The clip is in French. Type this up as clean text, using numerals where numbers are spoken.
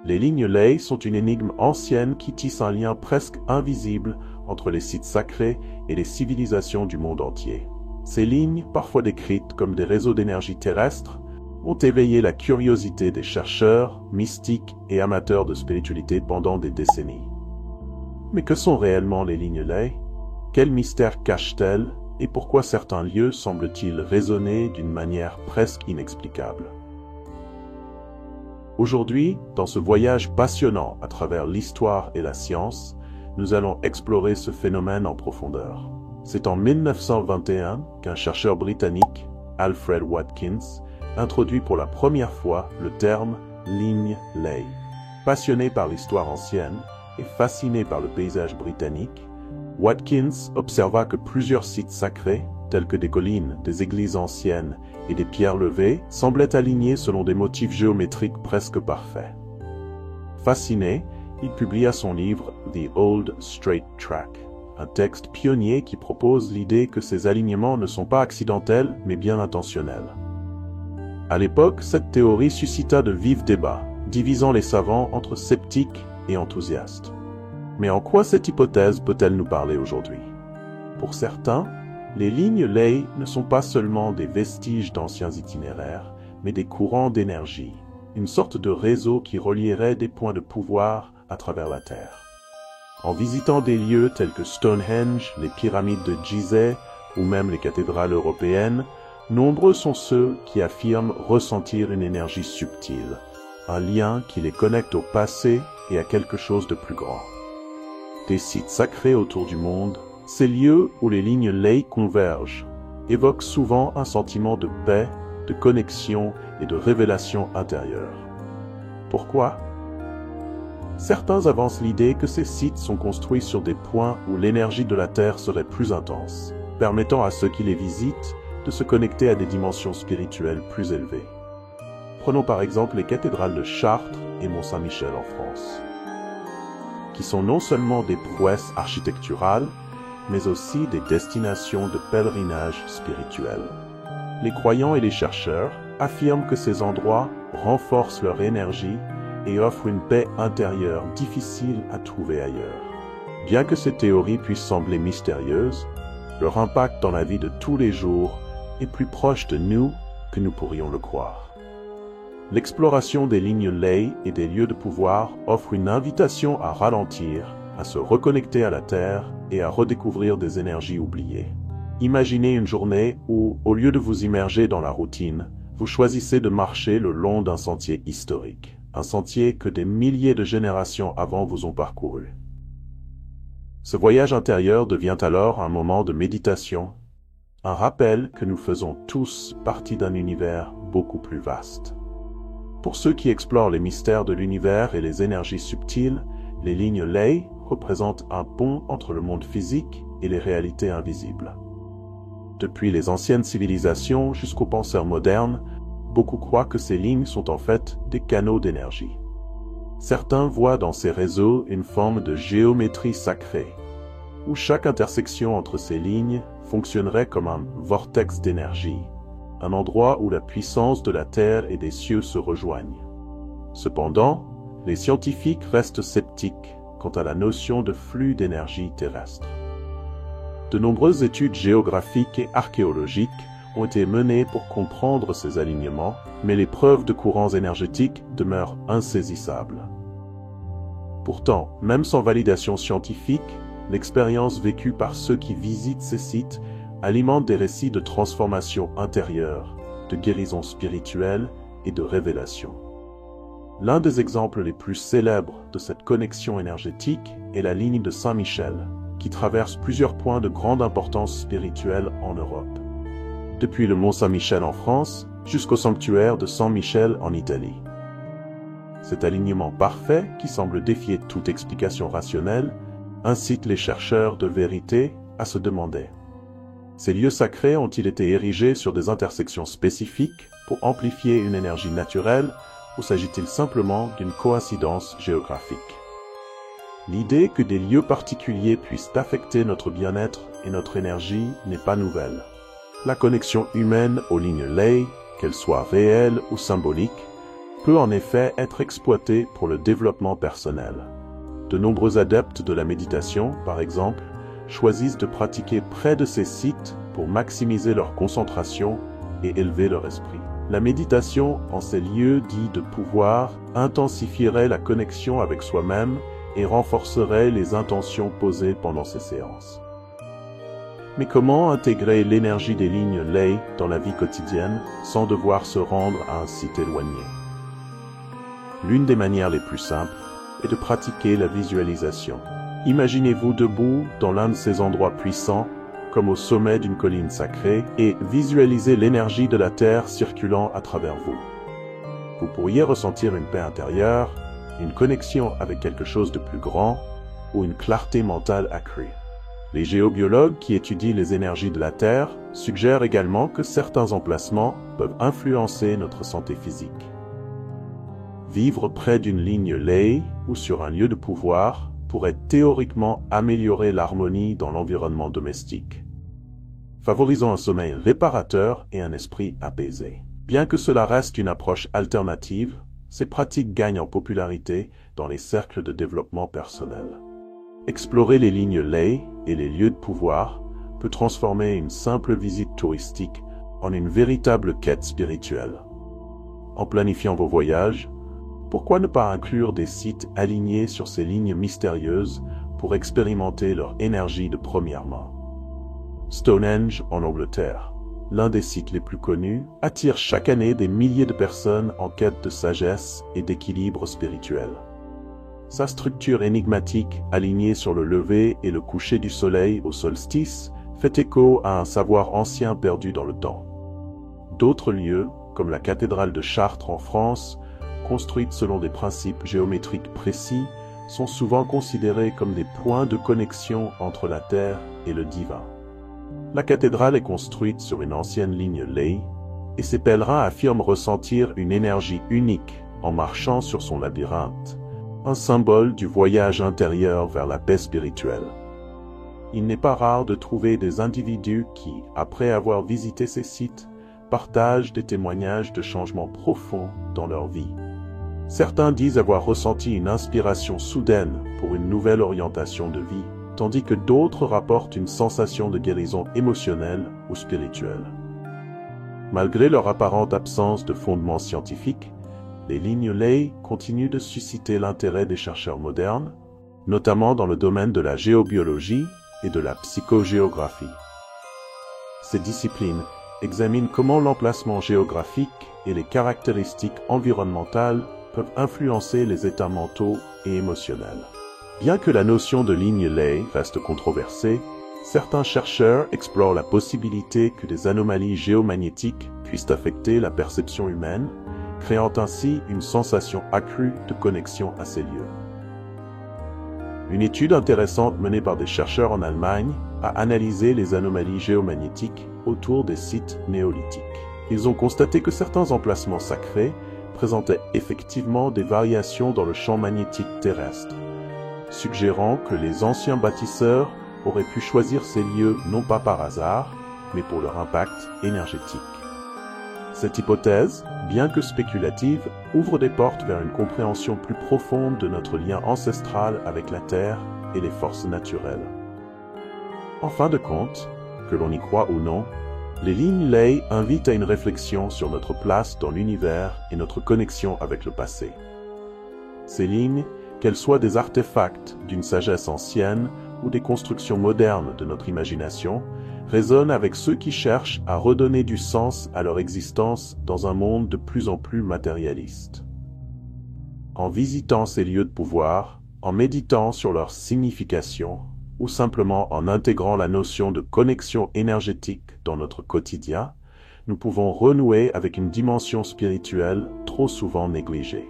Les lignes Ley sont une énigme ancienne qui tisse un lien presque invisible entre les sites sacrés et les civilisations du monde entier. Ces lignes, parfois décrites comme des réseaux d'énergie terrestre, ont éveillé la curiosité des chercheurs, mystiques et amateurs de spiritualité pendant des décennies. Mais que sont réellement les lignes Ley? Quels mystères cachent-elles et pourquoi certains lieux semblent-ils résonner d'une manière presque inexplicable? Aujourd'hui, dans ce voyage passionnant à travers l'histoire et la science, nous allons explorer ce phénomène en profondeur. C'est en 1921 qu'un chercheur britannique, Alfred Watkins, introduit pour la première fois le terme « ligne Ley ». Passionné par l'histoire ancienne et fasciné par le paysage britannique, Watkins observa que plusieurs sites sacrés, tels que des collines, des églises anciennes et des pierres levées, semblaient alignés selon des motifs géométriques presque parfaits. Fasciné, il publia son livre « The Old Straight Track », un texte pionnier qui propose l'idée que ces alignements ne sont pas accidentels mais bien intentionnels. À l'époque, cette théorie suscita de vifs débats, divisant les savants entre sceptiques et enthousiastes. Mais en quoi cette hypothèse peut-elle nous parler aujourd'hui? Pour certains, les lignes Ley ne sont pas seulement des vestiges d'anciens itinéraires, mais des courants d'énergie, une sorte de réseau qui relierait des points de pouvoir à travers la Terre. En visitant des lieux tels que Stonehenge, les pyramides de Gizeh ou même les cathédrales européennes, nombreux sont ceux qui affirment ressentir une énergie subtile, un lien qui les connecte au passé et à quelque chose de plus grand. Des sites sacrés autour du monde, ces lieux où les lignes Ley convergent, évoquent souvent un sentiment de paix, de connexion et de révélation intérieure. Pourquoi? Certains avancent l'idée que ces sites sont construits sur des points où l'énergie de la Terre serait plus intense, permettant à ceux qui les visitent de se connecter à des dimensions spirituelles plus élevées. Prenons par exemple les cathédrales de Chartres et Mont-Saint-Michel en France, qui sont non seulement des prouesses architecturales, mais aussi des destinations de pèlerinage spirituel. Les croyants et les chercheurs affirment que ces endroits renforcent leur énergie et offrent une paix intérieure difficile à trouver ailleurs. Bien que ces théories puissent sembler mystérieuses, leur impact dans la vie de tous les jours est plus proche de nous que nous pourrions le croire. L'exploration des lignes Ley et des lieux de pouvoir offre une invitation à ralentir, à se reconnecter à la Terre et à redécouvrir des énergies oubliées. Imaginez une journée où, au lieu de vous immerger dans la routine, vous choisissez de marcher le long d'un sentier historique, un sentier que des milliers de générations avant vous ont parcouru. Ce voyage intérieur devient alors un moment de méditation, un rappel que nous faisons tous partie d'un univers beaucoup plus vaste. Pour ceux qui explorent les mystères de l'univers et les énergies subtiles, les lignes Ley représentent un pont entre le monde physique et les réalités invisibles. Depuis les anciennes civilisations jusqu'aux penseurs modernes, beaucoup croient que ces lignes sont en fait des canaux d'énergie. Certains voient dans ces réseaux une forme de géométrie sacrée, où chaque intersection entre ces lignes fonctionnerait comme un vortex d'énergie, un endroit où la puissance de la Terre et des cieux se rejoignent. Cependant, les scientifiques restent sceptiques quant à la notion de flux d'énergie terrestre. De nombreuses études géographiques et archéologiques ont été menées pour comprendre ces alignements, mais les preuves de courants énergétiques demeurent insaisissables. Pourtant, même sans validation scientifique, l'expérience vécue par ceux qui visitent ces sites alimente des récits de transformation intérieure, de guérison spirituelle et de révélation. L'un des exemples les plus célèbres de cette connexion énergétique est la ligne de Saint-Michel, qui traverse plusieurs points de grande importance spirituelle en Europe. Depuis le Mont Saint-Michel en France jusqu'au sanctuaire de San Michele en Italie. Cet alignement parfait, qui semble défier toute explication rationnelle, incite les chercheurs de vérité à se demander: ces lieux sacrés ont-ils été érigés sur des intersections spécifiques pour amplifier une énergie naturelle, ou s'agit-il simplement d'une coïncidence géographique? L'idée que des lieux particuliers puissent affecter notre bien-être et notre énergie n'est pas nouvelle. La connexion humaine aux lignes Ley, qu'elles soient réelles ou symboliques, peut en effet être exploité pour le développement personnel. De nombreux adeptes de la méditation, par exemple, choisissent de pratiquer près de ces sites pour maximiser leur concentration et élever leur esprit. La méditation en ces lieux dits de pouvoir intensifierait la connexion avec soi-même et renforcerait les intentions posées pendant ces séances. Mais comment intégrer l'énergie des lignes ley dans la vie quotidienne sans devoir se rendre à un site éloigné? L'une des manières les plus simples est de pratiquer la visualisation. Imaginez-vous debout dans l'un de ces endroits puissants, comme au sommet d'une colline sacrée, et visualisez l'énergie de la Terre circulant à travers vous. Vous pourriez ressentir une paix intérieure, une connexion avec quelque chose de plus grand, ou une clarté mentale accrue. Les géobiologues qui étudient les énergies de la Terre suggèrent également que certains emplacements peuvent influencer notre santé physique. Vivre près d'une ligne ley ou sur un lieu de pouvoir pourrait théoriquement améliorer l'harmonie dans l'environnement domestique, favorisant un sommeil réparateur et un esprit apaisé. Bien que cela reste une approche alternative, ces pratiques gagnent en popularité dans les cercles de développement personnel. Explorer les lignes ley et les lieux de pouvoir peut transformer une simple visite touristique en une véritable quête spirituelle. En planifiant vos voyages, pourquoi ne pas inclure des sites alignés sur ces lignes mystérieuses pour expérimenter leur énergie de première main? Stonehenge en Angleterre, l'un des sites les plus connus, attire chaque année des milliers de personnes en quête de sagesse et d'équilibre spirituel. Sa structure énigmatique, alignée sur le lever et le coucher du soleil au solstice, fait écho à un savoir ancien perdu dans le temps. D'autres lieux, comme la cathédrale de Chartres en France, construite selon des principes géométriques précis, sont souvent considérés comme des points de connexion entre la terre et le divin. La cathédrale est construite sur une ancienne ligne ley, et ses pèlerins affirment ressentir une énergie unique en marchant sur son labyrinthe, un symbole du voyage intérieur vers la paix spirituelle. Il n'est pas rare de trouver des individus qui, après avoir visité ces sites, partagent des témoignages de changements profonds dans leur vie. Certains disent avoir ressenti une inspiration soudaine pour une nouvelle orientation de vie, tandis que d'autres rapportent une sensation de guérison émotionnelle ou spirituelle. Malgré leur apparente absence de fondement scientifique, les lignes ley continuent de susciter l'intérêt des chercheurs modernes, notamment dans le domaine de la géobiologie et de la psychogéographie. Ces disciplines examinent comment l'emplacement géographique et les caractéristiques environnementales peuvent influencer les états mentaux et émotionnels. Bien que la notion de ligne ley reste controversée, certains chercheurs explorent la possibilité que des anomalies géomagnétiques puissent affecter la perception humaine, créant ainsi une sensation accrue de connexion à ces lieux. Une étude intéressante menée par des chercheurs en Allemagne a analysé les anomalies géomagnétiques autour des sites néolithiques. Ils ont constaté que certains emplacements sacrés présentaient effectivement des variations dans le champ magnétique terrestre, suggérant que les anciens bâtisseurs auraient pu choisir ces lieux non pas par hasard, mais pour leur impact énergétique. Cette hypothèse, bien que spéculative, ouvre des portes vers une compréhension plus profonde de notre lien ancestral avec la Terre et les forces naturelles. En fin de compte, que l'on y croit ou non, les lignes ley invitent à une réflexion sur notre place dans l'univers et notre connexion avec le passé. Ces lignes, qu'elles soient des artefacts d'une sagesse ancienne ou des constructions modernes de notre imagination, résonnent avec ceux qui cherchent à redonner du sens à leur existence dans un monde de plus en plus matérialiste. En visitant ces lieux de pouvoir, en méditant sur leur signification, ou simplement en intégrant la notion de connexion énergétique dans notre quotidien, nous pouvons renouer avec une dimension spirituelle trop souvent négligée.